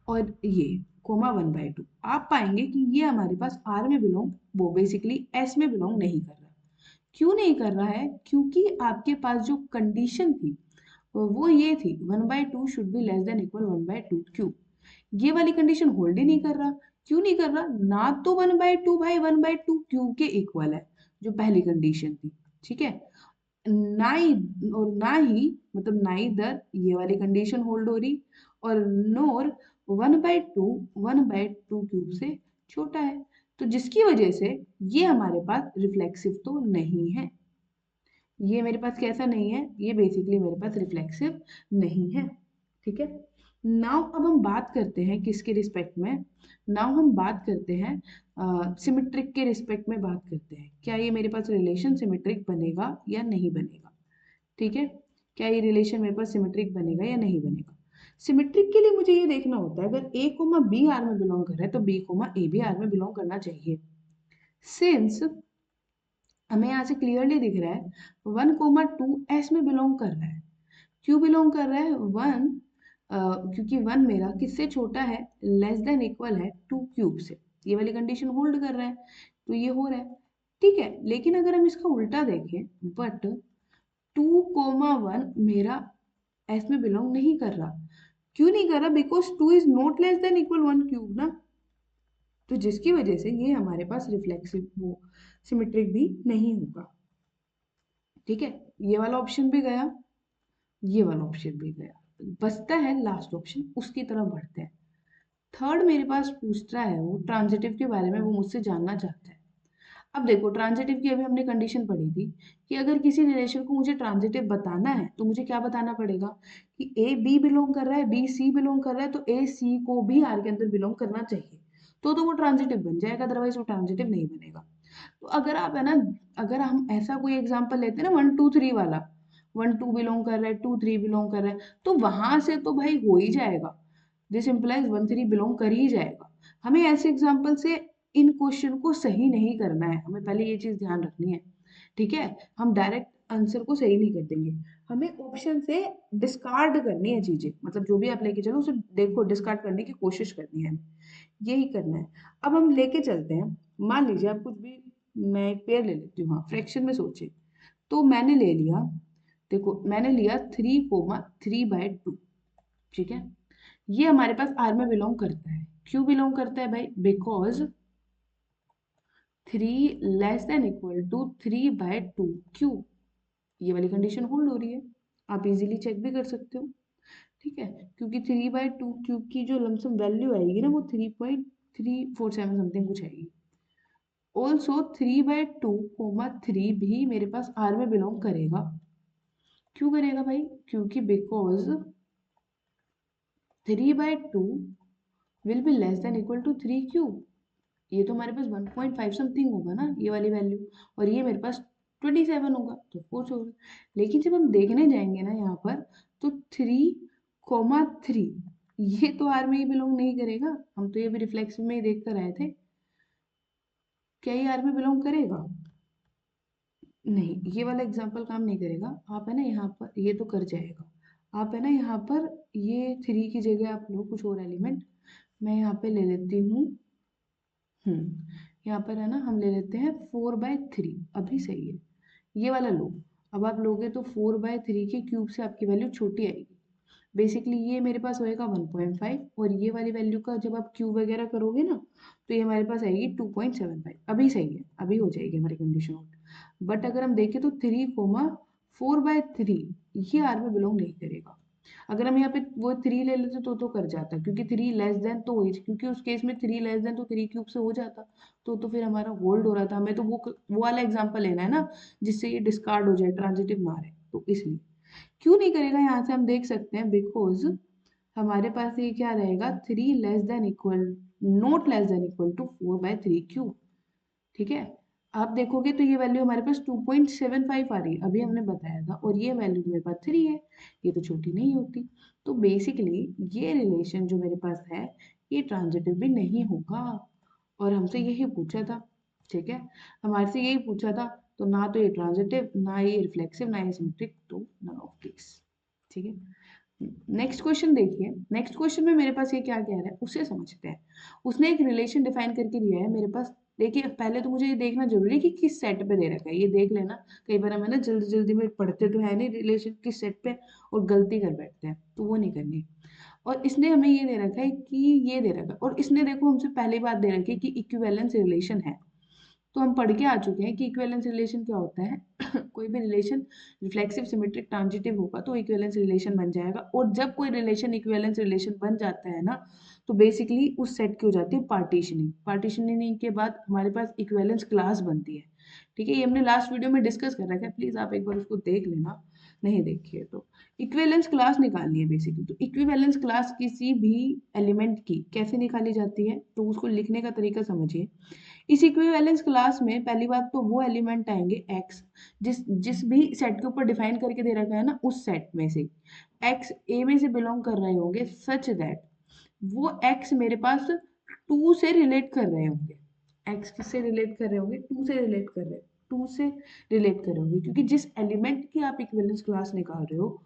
और ये कोमा 1/2, आप पाएंगे कि ये हमारे पास आर में बिलोंग, वो बेसिकली एस में बिलोंग नहीं कर रहा। क्यों नहीं कर रहा है, क्योंकि आपके पास जो कंडीशन थी वो ये थी 1/2 should be less than equal 1/2 cube. ये वाली कंडीशन होल्ड ही नहीं कर रहा। क्यों नहीं कर रहा, ना तो 1/2 भाई 1/2 क्यूब के इक्वल है जो पहली कंडीशन थी, ठीक है, ना ही, और ना ही मतलब ना इधर ये वाली कंडीशन होल्ड हो रही, और नोर 1/2 क्यूब से छोटा है। तो जिसकी वजह से ये हमारे पास रिफ्लेक्सिव तो नहीं है। ये मेरे पास कैसा नहीं है, ये बेसिकली मेरे पास रिफ्लेक्सिव नहीं है। ठीक है। नाउ अब हम बात करते हैं किसके रिस्पेक्ट में, नाउ हम बात करते हैं सिमेट्रिक के रिस्पेक्ट में बात करते हैं, क्या ये मेरे पास रिलेशन सिमेट्रिक बनेगा या नहीं बनेगा। ठीक है, क्या ये रिलेशन मेरे पास सिमेट्रिक बनेगा या नहीं बनेगा। सिमेट्रिक के लिए मुझे ये देखना होता है अगर ए कोमा बी आर में बिलोंग कर रहा है तो बी कोमा ए भी आर में बिलोंग करना चाहिए। सिंस हमें यहाँ से क्लियरली दिख रहा है 1,2 एस में बिलोंग कर रहा है। क्यों बिलोंग कर रहा है 1, क्योंकि 1 मेरा किससे छोटा है, लेस देन इक्वल है 2 क्यूब से, ये वाली कंडीशन होल्ड कर रहा है, तो ये हो रहा है। ठीक है, लेकिन अगर हम इसका उल्टा देखें, बट 2,1 मेरा एस में बिलोंग नहीं कर रहा। क्यों नहीं कर रहा, because 2 is not less than equal 1 cube ना, तो जिसकी वजह से ये हमारे पास रिफ्लेक्सिव वो सिमेट्रिक भी नहीं होगा। ठीक है, ये वाला ऑप्शन भी गया, ये वाला ऑप्शन भी गया, बचता है लास्ट ऑप्शन, उसकी तरफ बढ़ते हैं। थर्ड मेरे पास पूछ रहा है वो ट्रांजिटिव के बारे में, वो मुझसे जानना चाहता है। अब देखो ट्रांजिटिव की अभी हमने कंडीशन पढ़ी थी कि अगर किसी रिलेशन को मुझे ट्रांजिटिव बताना है तो मुझे क्या बताना पड़ेगा कि ए बी बिलोंग कर रहा है, बी सी बिलोंग कर रहा है, तो ए सी को भी आर के अंदर बिलोंग करना चाहिए, तो वो ट्रांजिटिव बन जाएगा, अदरवाइज वो ट्रांजिटिव नहीं बनेगा। तो अगर आप है ना, अगर हम ऐसा कोई एग्जांपल लेते हैं ना 1 2 3 वाला, 1 2 बिलोंग कर रहा है, 2 3 बिलोंग कर रहा है, तो वहां से तो भाई हो ही जाएगा, दिस इंप्लाइज 1 3 बिलोंग कर ही जाएगा। हमें ऐसे एग्जांपल से इन क्वेश्चन को सही नहीं करना है, हमें पहले ये चीज ध्यान रखनी है। ठीक है, हम डायरेक्ट आंसर को सही नहीं कर देंगे, हमें ऑप्शन से डिस्कार्ड करनी है चीजें, मतलब जो भी आप लेके चलो उसे देखो डिस्कार्ड करने की कोशिश करनी है, यही करना है। अब हम लेके चलते हैं, मान लीजिए आप कुछ भी, मैं एक पेयर ले लेती हूँ, हाँ फ्रैक्शन में सोचिए, तो मैंने ले लिया, देखो मैंने लिया 3,3/2। ठीक है, ये हमारे पास आर में बिलोंग करता है। क्यों बिलोंग करता है भाई, बिकॉज 3 < 3/2 ये वाली कंडीशन होल्ड हो रही है, आप इजीली चेक भी कर सकते हो। ठीक है, क्योंकि 3/2 क्यूब की जो लमसम वैल्यू आएगी ना वो 3.347 समथिंग कुछ आएगी। ऑल्सो 3/2, 3 भी मेरे पास आर में बिलोंग करेगा। क्यों करेगा भाई, क्योंकि because 3/2 will be less than equal to 3 cube, ये तो हमारे पास 1.5 समथिंग होगा ना ये वाली वैल्यू, और ये मेरे पास 27 होगा, तो फोर्स होगा। लेकिन जब हम देखने जाएंगे ना यहाँ पर, तो 3,3 ये तो आर में ही बिलोंग नहीं करेगा, हम तो ये भी रिफ्लेक्सिव में ही देख कर आए थे, क्या ये आर में बिलोंग करेगा, नहीं, ये वाला एग्जाम्पल काम नहीं करेगा। आप है ना यहाँ पर ये तो कर जाएगा, आप है ना यहाँ पर ये 3 की जगह आप लो कुछ और एलिमेंट, मैं यहाँ पे ले लेती हूँ, यहाँ पर है ना हम ले लेते हैं 4/3, अभी सही है, ये वाला लो। अब आप लोगे तो 4/3 के क्यूब से आपकी वैल्यू छोटी आएगी, बेसिकली ये मेरे पास होएगा 1.5, और ये वाली वैल्यू का जब आप क्यूब वगैरह करोगे ना तो ये हमारे पास आएगी 2.75, अभी सही है, अभी हो जाएगी हमारी कंडीशन। बट अगर हम देखें तो 3,4/3 ये आर में बिलोंग नहीं करेगा। अगर हम यहाँ पे वो 3 ले लेते तो कर जाता, क्योंकि 3 लेस देन तो वही, क्योंकि उस केस में 3 लेस देन तो 3 क्यूब से हो जाता, तो फिर हमारा होल्ड हो रहा था, हमें तो वो वाला एग्जांपल लेना है ना जिससे ये डिस्कार्ड हो जाए, ट्रांजिटिव ना रहे, तो इसलिए क्यों नहीं करेगा, यहाँ से हम देख सकते हैं, बिकॉज हमारे पास ये क्या रहेगा, 3 less than equal, not less than equal to 4/3 cube. ठीक है, आप देखोगे तो ये वैल्यू हमारे पास 2.75 आ रही है, अभी हमने बताया था, और ये वैल्यू मेरे पास 3 है, ये तो छोटी नहीं होती, तो बेसिकली ये रिलेशन जो मेरे पास है ये ट्रांजिटिव भी नहीं होगा, और हमसे यही पूछा था। ठीक है, हमारे से यही पूछा था, तो ना तो ये ट्रांजिटिव, ना ये रिफ्लेक्सिव, ना ये सिमेट्रिक, तो नन ऑफ दिस। ठीक है, नेक्स्ट क्वेश्चन देखिए, नेक्स्ट क्वेश्चन में मेरे पास ये क्या कह रहा है उसे समझते हैं। उसने एक रिलेशन डिफाइन करके दिया है मेरे पास, देखिए पहले तो मुझे ये देखना जरूरी है कि किस सेट पे दे रखा है, ये देख लेना, कई बार हमें ना जल्दी जल्दी में पढ़ते तो है नहीं रिलेशन किस सेट पे, और गलती कर बैठते हैं, तो वो नहीं करनी। और इसने हमें ये दे रखा है कि ये दे रखा है, और इसने देखो हमसे पहली बात दे रखी है कि इक्विवेलेंस रिलेशन है, तो हम पढ़ के आ चुके हैं कि इक्विवेलेंस रिलेशन क्या होता है कोई भी रिलेशन रिफ्लेक्सिव सिमेट्रिक ट्रांजिटिव होगा तो इक्विवेलेंस रिलेशन बन जाएगा, और जब कोई रिलेशन इक्विवेलेंस रिलेशन बन जाता है ना तो बेसिकली उस सेट की हो जाती है पार्टीशनिंग, पार्टीशनिंग के बाद हमारे पास इक्विवेलेंस क्लास बनती है। ठीक है, ये हमने लास्ट वीडियो में डिस्कस कर रखा है, प्लीज आप एक बार उसको देख लेना, नहीं देखिए तो इक्विवेलेंस क्लास निकालनी है बेसिकली। तो इक्विवेलेंस क्लास किसी भी एलिमेंट की कैसे निकाली जाती है, तो उसको लिखने का तरीका समझिए। इस इक्विवेलेंस क्लास में पहली बात तो वो एलिमेंट आएंगे x, जिस जिस भी सेट के ऊपर डिफाइन करके दे रखा है ना, उस सेट में से x a में से बिलोंग कर रहे होंगे सच दैट वो x मेरे पास 2 से रिलेट कर रहे होंगे। x किससे रिलेट कर रहे होंगे, 2 से रिलेट कर रहे, 2 से रिलेट कर रहे होंगे, क्योंकि जिस एलिमेंट की आप इक्विवेलेंस क्लास निकाल रहे हो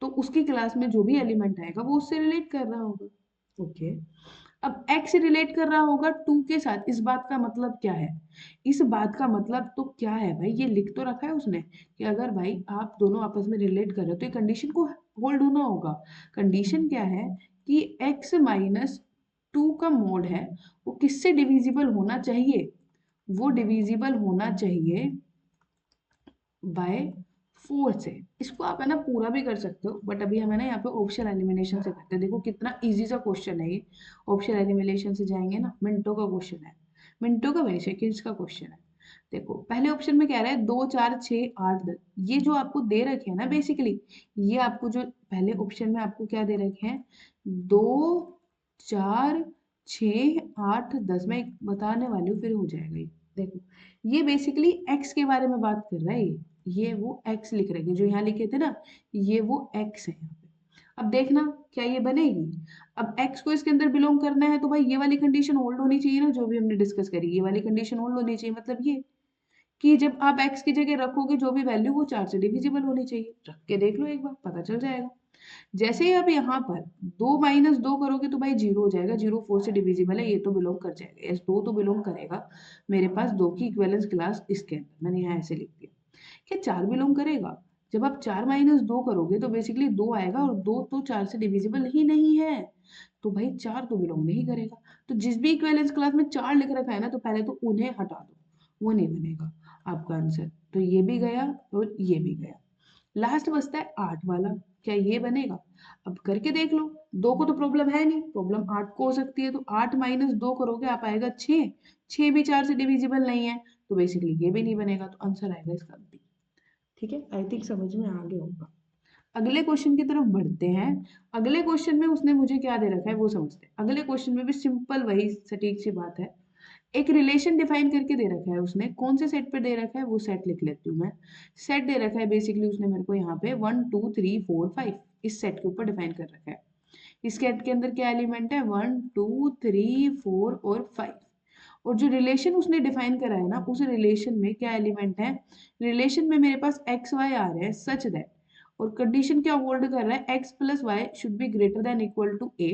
तो उसकी क्लास में जो भी एलिमेंट आएगा वो उससे रिलेट कर रहा होगा। ओके, अब x रिलेट कर रहा होगा 2 के साथ, इस बात का मतलब क्या है, इस बात का मतलब तो क्या है भाई, ये लिख तो रखा है उसने कि अगर भाई आप दोनों आपस में रिलेट कर रहे हो तो ये कंडीशन को होल्ड होना होगा। कंडीशन क्या है कि x माइनस 2 का मोड है वो किससे डिविजिबल होना चाहिए, वो डिविजिबल होना चाहिए बाय 4 से। इसको आप है ना पूरा भी कर सकते हो, बट अभी हमें ना यहाँ पे ऑप्शन एलिमिनेशन से करते हैं। देखो कितना इजी सा क्वेश्चन है ये, ऑप्शन एलिमिनेशन से जाएंगे ना, मिनटों का क्वेश्चन है, मिनटों का नहीं सेकेंड्स का क्वेश्चन है। देखो पहले ऑप्शन में कह रहा है 2 4 6 8 10, ये जो आपको दे रखे हैं ना बेसिकली, ये आपको जो पहले ऑप्शन में आपको क्या दे रखे हैं, 2 4 6 8 10, मैं एक बताने वाली हूँ फिर हो जाएगा ये। देखो ये बेसिकली x के बारे में बात कर रहा है, ये वो x लिख रहे हैं जो यहाँ लिखे थे ना, ये वो x है यहाँ पे। अब देखना क्या ये बनेगी, अब x को इसके अंदर बिलोंग करना है तो भाई ये वाली कंडीशन होल्ड होनी चाहिए ना, जो भी हमने डिस्कस करी ये वाली कंडीशन होल्ड होनी चाहिए, मतलब ये कि जब आप x की जगह रखोगे जो भी वैल्यू वो 4 से डिविजिबल होनी चाहिए। रख के देख लो एक बार, पता चल जाएगा। जैसे ही आप यहाँ पर 2 माइनस 2 करोगे तो भाई 0 हो जाएगा, 0 4 से डिविजिबल है, ये तो बिलोंग कर जाएगा, यस 2 तो बिलोंग करेगा मेरे पास 2 की इक्विवेलेंस क्लास इसके अंदर, मैंने यहाँ ऐसे लिख दिया। क्या 4 बिलोंग करेगा, जब आप 4 माइनस 2 करोगे तो बेसिकली 2 आएगा, और 2 तो 4 से डिविजिबल ही नहीं है, तो भाई 4 तो बिलोंग नहीं करेगा। तो जिस भी इक्विवेलेंस क्लास में 4 लिख रखा है ना, तो पहले तो उन्हें हटा दो, वो नहीं बनेगा आपका आंसर। तो ये भी गया और ये भी गया। लास्ट बचता है 8 वाला, क्या ये बनेगा, अब करके देख लो। 2 को तो प्रॉब्लम है नहीं, प्रॉब्लम 8 को हो सकती है, तो 8 माइनस 2 करोगे आप आएगा 6, 6 भी 4 से डिविजिबल नहीं है, तो बेसिकली ये भी नहीं बनेगा, तो आंसर आएगा इसका बी। ठीक है, आई थिंक समझ में आ गया होगा। अगले क्वेश्चन की तरफ बढ़ते हैं। अगले क्वेश्चन में उसने मुझे क्या दे रखा है वो समझते हैं। अगले क्वेश्चन में भी सिंपल वही सटीक सी बात है, एक रिलेशन डिफाइन करके दे रखा है उसने, कौन से सेट पे दे रखा है वो सेट लिख लेती हूँ मैं। सेट दे रखा है बेसिकली उसने मेरे को यहाँ पे 1 2 3 4 5, इस सेट के ऊपर डिफाइन कर रखा है। इस सेट के अंदर क्या एलिमेंट है, 1 2 3 4 और 5, और जो रिलेशन उसने डिफाइन करा है ना उस रिलेशन में क्या एलिमेंट है, रिलेशन में मेरे पास एक्स वाई आ रहे हैं सच दैट, और कंडीशन क्या होल्ड कर रहा है, x plus y should be greater than equal to a,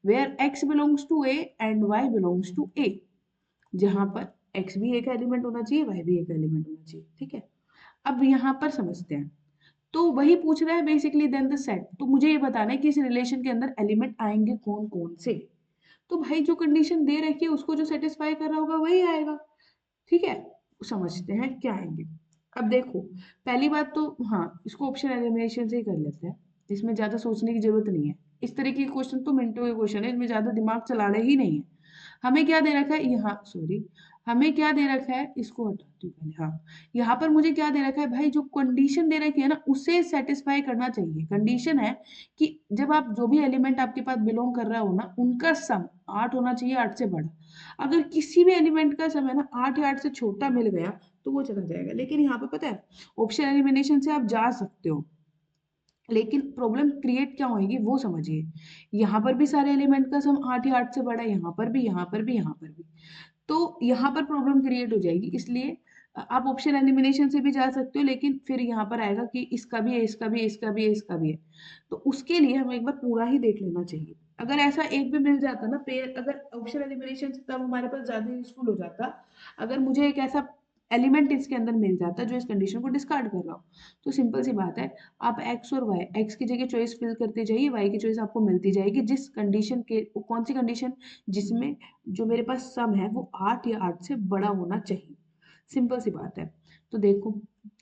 where x belongs to a and y belongs to a, जहां पर x भी एक एलिमेंट होना चाहिए, y भी एक एलिमेंट होना चाहिए। ठीक है, अब यहाँ पर समझते हैं। तो वही पूछ रहा है बेसिकली देन द सेट, तो मुझे ये बताना है कि इस रिलेशन के अंदर एलिमेंट आएंगे कौन कौन से। तो भाई जो कंडीशन दे रखी है उसको जो सेटिस्फाई कर रहा होगा वही आएगा। ठीक है, समझते हैं क्या आएंगे। अब देखो पहली बात तो हाँ, इसको ऑप्शन एलिमिनेशन से ही कर लेते हैं, इसमें ज्यादा सोचने की जरूरत नहीं है। इस तरह के क्वेश्चन तो मिनटों के क्वेश्चन है, इसमें ज्यादा दिमाग चलाना ही नहीं है। हमें क्या दे रखा है यहाँ, सॉरी, हमें क्या दे रखा है, इसको हटाती हूँ पहले। हाँ, यहाँ पर मुझे क्या दे रखा है भाई, जो कंडीशन दे रखी है ना उसे सेटिस्फाई करना चाहिए। कंडीशन है कि जब आप जो भी एलिमेंट आपके पास बिलोंग कर रहा हो ना उनका सम 8 होना चाहिए 8 से बड़ा। अगर किसी भी एलिमेंट का सम है ना 8 या 8 से छोटा मिल गया तो वो चला जाएगा। लेकिन यहाँ पे पता है ऑप्शन एलिमिनेशन से आप जा सकते हो, लेकिन प्रॉब्लम क्रिएट क्या होगी वो समझिए। यहाँ पर भी सारे एलिमेंट का सम 8 या 8 से बड़ा है, यहाँ पर भी, यहाँ पर भी, यहाँ पर भी, तो यहाँ पर प्रॉब्लम क्रिएट हो जाएगी। इसलिए आप ऑप्शन एलिमिनेशन से भी जा सकते हो, लेकिन फिर यहाँ पर आएगा कि इसका भी है, इसका भी है, इसका भी है, इसका भी है, तो उसके लिए हमें एक बार पूरा ही देख लेना चाहिए। अगर ऐसा एक भी मिल जाता ना पेयर, अगर ऑप्शन एलिमिनेशन से, तब हमारे पास ज्यादा यूजफुल हो जाता। अगर मुझे एक ऐसा एलिमेंट इसके अंदर मिल जाता जो इस कंडीशन को डिस्कार्ड कर रहा हो, तो सिंपल सी बात है, आप एक्स और वाई, एक्स की जगह चॉइस फिल करते जाइए, वाई की चॉइस आपको मिलती जाएगी, जिस कंडीशन के, कौन सी कंडीशन, जिसमें जो मेरे पास सम है वो 8 या 8 से बड़ा होना चाहिए। सिंपल सी बात है। तो देखो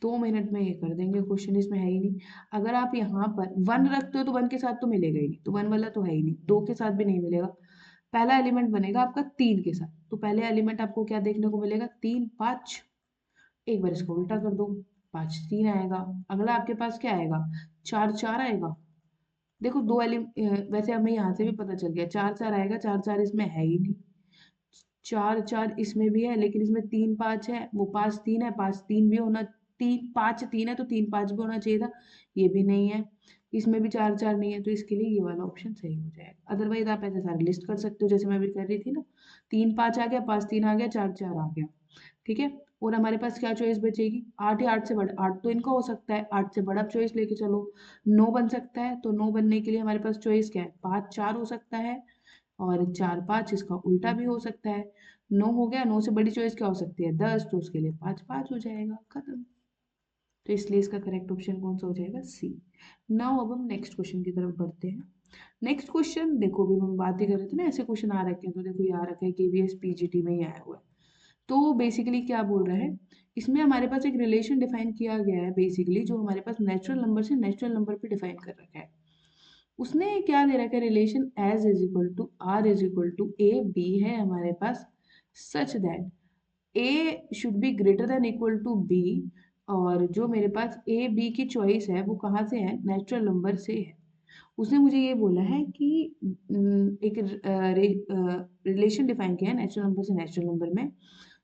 2 मिनट में ये कर देंगे क्वेश्चन, इसमें है ही नहीं। अगर आप यहाँ पर 1 रखते हो तो 1 के साथ तो मिलेगा ही नहीं, तो 1 वाला तो है ही नहीं, 2 के साथ भी नहीं मिलेगा। पहला एलिमेंट बनेगा आपका 3 के साथ, तो पहले एलिमेंट आपको क्या देखने को मिलेगा, 3 5, एक बार इसको उल्टा कर दो, 5 3 आएगा। अगला आपके पास क्या आएगा, 4 4 आएगा। देखो वैसे हमें यहाँ से भी पता चल गया 4 4 आएगा, 4 4 इसमें है ही नहीं। 4 4 इसमें भी है, लेकिन इसमें 3 5 है, वो 5 3 है, 5 3 भी होना, 3 5 3 है तो 3 5 भी होना चाहिए था, ये भी नहीं है। इसमें भी 4 4 नहीं है, तो इसके लिए ये वाला ऑप्शन सही हो जाएगा। अदरवाइज आप ऐसे सारे लिस्ट कर सकते हो जैसे मैं अभी कर रही थी ना, 3 5 आ गया, 5 3 आ गया, 4 4 आ गया। ठीक है। और हमारे पास क्या चॉइस बचेगी, 8 या 8 से बड़ा, 8 तो इनका हो सकता है, 8 से बड़ा चॉइस लेके चलो। 9 बन सकता है, तो 9 बनने के लिए हमारे पास चॉइस क्या है, 5 4 हो सकता है, और 4 5 इसका उल्टा भी हो सकता है। 9 हो गया, 9 से बड़ी चॉइस क्या हो सकती है, 10, तो उसके लिए 5 5 हो जाएगा, खत्म। तो इसलिए इसका करेक्ट ऑप्शन कौन सा हो जाएगा, सी। नाउ अब हम नेक्स्ट क्वेश्चन की तरफ बढ़ते हैं। नेक्स्ट क्वेश्चन देखो, भी हम बात ही कर रहे थे ना, ऐसे क्वेश्चन आ रखे हैं, तो देखो ये आ रखा है केवीएस पीजीटी में ही आया हुआ है। तो बेसिकली क्या बोल रहा है, इसमें हमारे पास एक रिलेशन डिफाइन किया गया है, बेसिकली जो हमारे पास नेचुरल नंबर से नेचुरल नंबर पे डिफाइन कर रखा है। उसने क्या दे रखा है, relation S is equal to R is equal to A B है हमारे पास, such that A should be greater than equal to B. और जो मेरे पास ए बी की चॉइस है वो कहाँ से है, नेचुरल नंबर से है। उसने मुझे ये बोला है कि एक रिलेशन डिफाइन किया है नेचुरल नंबर से नेचुरल नंबर में,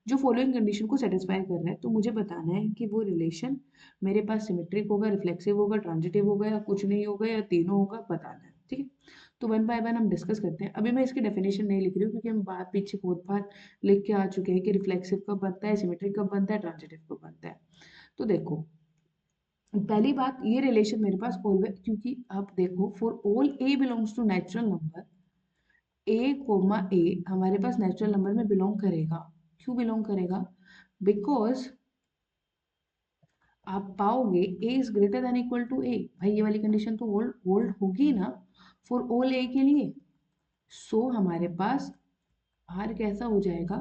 जो फॉलोइंग कंडीशन को सेटिस्फाई कर रहा है। तो मुझे बताना है कि वो रिलेशन मेरे पास सिमेट्रिक होगा, रिफ्लेक्सिव होगा, ट्रांजिटिव होगा, या कुछ नहीं होगा, या तीनों होगा, बताना है। ठीक है। तो वन बाय वन हम डिस्कस करते हैं। अभी मैं इसकी डेफिनेशन नहीं लिख रही हूँ, क्योंकि हम बात पीछे बहुत बार लिख के आ चुके हैं कि रिफ्लेक्सिव कब बनता है, सिमेट्रिक कब बनता है, ट्रांजिटिव कब बनता है। तो देखो, पहली बात, ये रिलेशन मेरे पास ऑलवेज, क्योंकि आप देखो for all A belongs to natural number, A comma A हमारे पास नेचुरल नंबर में बिलोंग करेगा। क्यों बिलोंग करेगा, बिकॉज आप पाओगे A is greater than equal to A, भाई ये वाली कंडीशन तो होल्ड होल्ड होगी ना फॉर ऑल ए के लिए। सो हमारे पास आर कैसा हो जाएगा,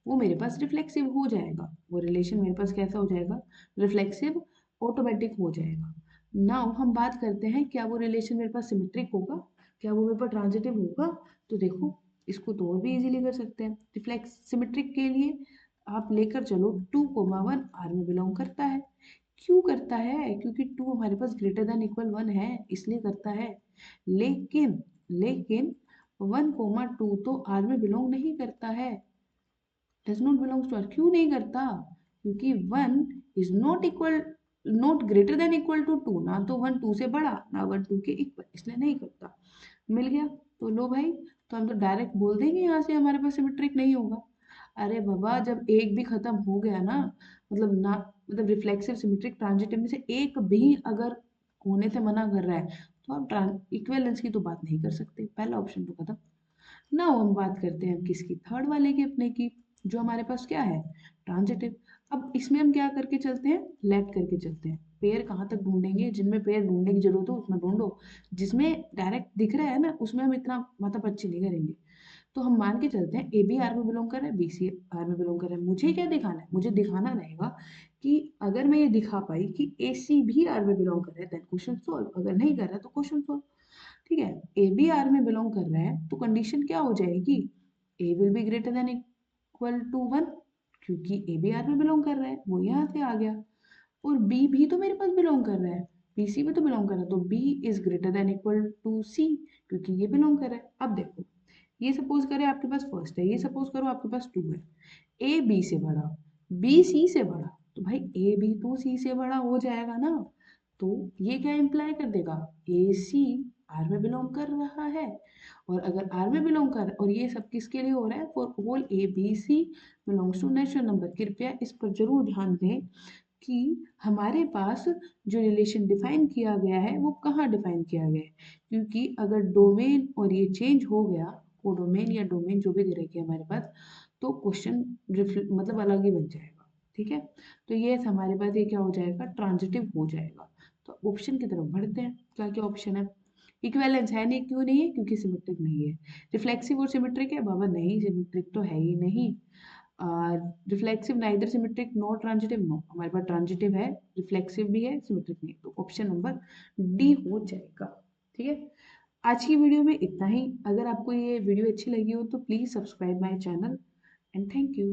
वो मेरे पास रिफ्लेक्सिव हो जाएगा, वो रिलेशन मेरे पास कैसा हो जाएगा, रिफ्लेक्सिव, ऑटोमेटिक हो जाएगा। नाउ हम बात करते हैं, क्या वो रिलेशन मेरे पास सिमेट्रिक होगा, क्या वो मेरे पास ट्रांजिटिव होगा। तो देखो, इसको तो और भी इजीली कर सकते हैं। रिफ्लेक्स सिमेट्रिक के लिए आप लेकर चलो 2,1 आर में बिलोंग करता है। क्यों करता है, क्योंकि 2 हमारे पास ग्रेटर देन इक्वल 1 है, इसलिए करता है। लेकिन लेकिन 1,2 तो आर में बिलोंग नहीं करता है, does not belongs to R. क्यों नहीं करता, क्योंकि 1 is not equal, not greater than equal to 2, ना तो 1 2 से बड़ा, ना 1 2 के इक्वल, इसलिए नहीं करता। मिल गया। तो लो भाई, तो हम तो डायरेक्ट बोल देंगे यहाँ से हमारे पास सिमेट्रिक नहीं होगा। अरे बाबा, जब एक भी खत्म हो गया ना, मतलब ना, मतलब रिफ्लेक्सिव सिमेट्रिक ट्रांजिटिव में से एक भी अगर होने से मना कर रहा है, तो आप इक्विवेलेंस की तो बात नहीं कर सकते, पहला ऑप्शन तो खत्म। ना हम बात करते हैं किसकी, थर्ड वाले की, अपने की, जो हमारे पास क्या है, ट्रांजिटिव। अब इसमें हम क्या करके चलते हैं, लेट करके चलते हैं। पेयर कहाँ तक ढूंढेंगे, जिनमें पेयर ढूंढने की जरूरत हो उसमें ढूंढो, जिसमें डायरेक्ट दिख रहा है ना उसमें हम इतना मतलब अच्छी नहीं करेंगे। तो हम मान के चलते हैं ए बी आर में बिलोंग कर रहा है, बी सी आर में बिलोंग कर रहा है। मुझे क्या दिखाना है, मुझे दिखाना रहेगा कि अगर मैं ये दिखा पाई कि ए सी भी आर में बिलोंग कर रहा है, देन क्वेश्चन सॉल्व, अगर नहीं कर रहा तो क्वेश्चन सॉल्व। ठीक है। ए बी आर में बिलोंग कर रहा है, तो कंडीशन क्या हो जाएगी, A will be greater than equal to 1, क्योंकि ए बी आर में बिलोंग कर रहा है, वो यहाँ से आ गया। और बी भी तो मेरे पास बिलोंग कर रहा है, बी सी भी तो बिलोंग कर रहा है, तो B is greater than equal to C, क्योंकि ये बिलोंग कर रहा है। अब देखो, ये सपोज करें आपके पास फर्स्ट है, ये सपोज करो आपके पास 2 है, ए बी से बड़ा, बी सी से बड़ा, तो भाई ए बी तो सी से बड़ा हो जाएगा ना। तो ये क्या इम्प्लाई कर देगा, ए सी आर में बिलोंग कर रहा है। और अगर आर में बिलोंग कर, और ये सब किसके लिए हो रहा है, for all A B C belongs to natural number. कृपया इस पर जरूर ध्यान दें कि हमारे पास जो रिलेशन डिफाइन किया गया है वो कहाँ डिफाइन किया गया है, क्योंकि अगर डोमेन और ये चेंज हो गया, कोडोमेन या डोमेन जो भी दे रखी है हमारे पास, तो क्वेश्चन मतलब अलग ही बन जाएगा। ठीक है। तो ये हमारे पास ये क्या हो जाएगा, ट्रांजिटिव हो जाएगा। तो ऑप्शन की तरफ बढ़ते हैं, क्या क्या ऑप्शन है। इक्विवेलेंस है नहीं, क्यों नहीं है, क्योंकि सिमेट्रिक नहीं है। रिफ्लेक्सिव और सिमेट्रिक है, बाबा नहीं, सिमेट्रिक तो है ही नहीं। Reflexive neither symmetric not transitive, no, हमारे पास ट्रांजिटिव है, रिफ्लेक्सिव भी है, सिमेट्रिक नहीं, तो ऑप्शन नंबर डी हो जाएगा। ठीक है। आज की वीडियो में इतना ही। अगर आपको ये वीडियो अच्छी लगी हो तो please subscribe my channel, and thank you.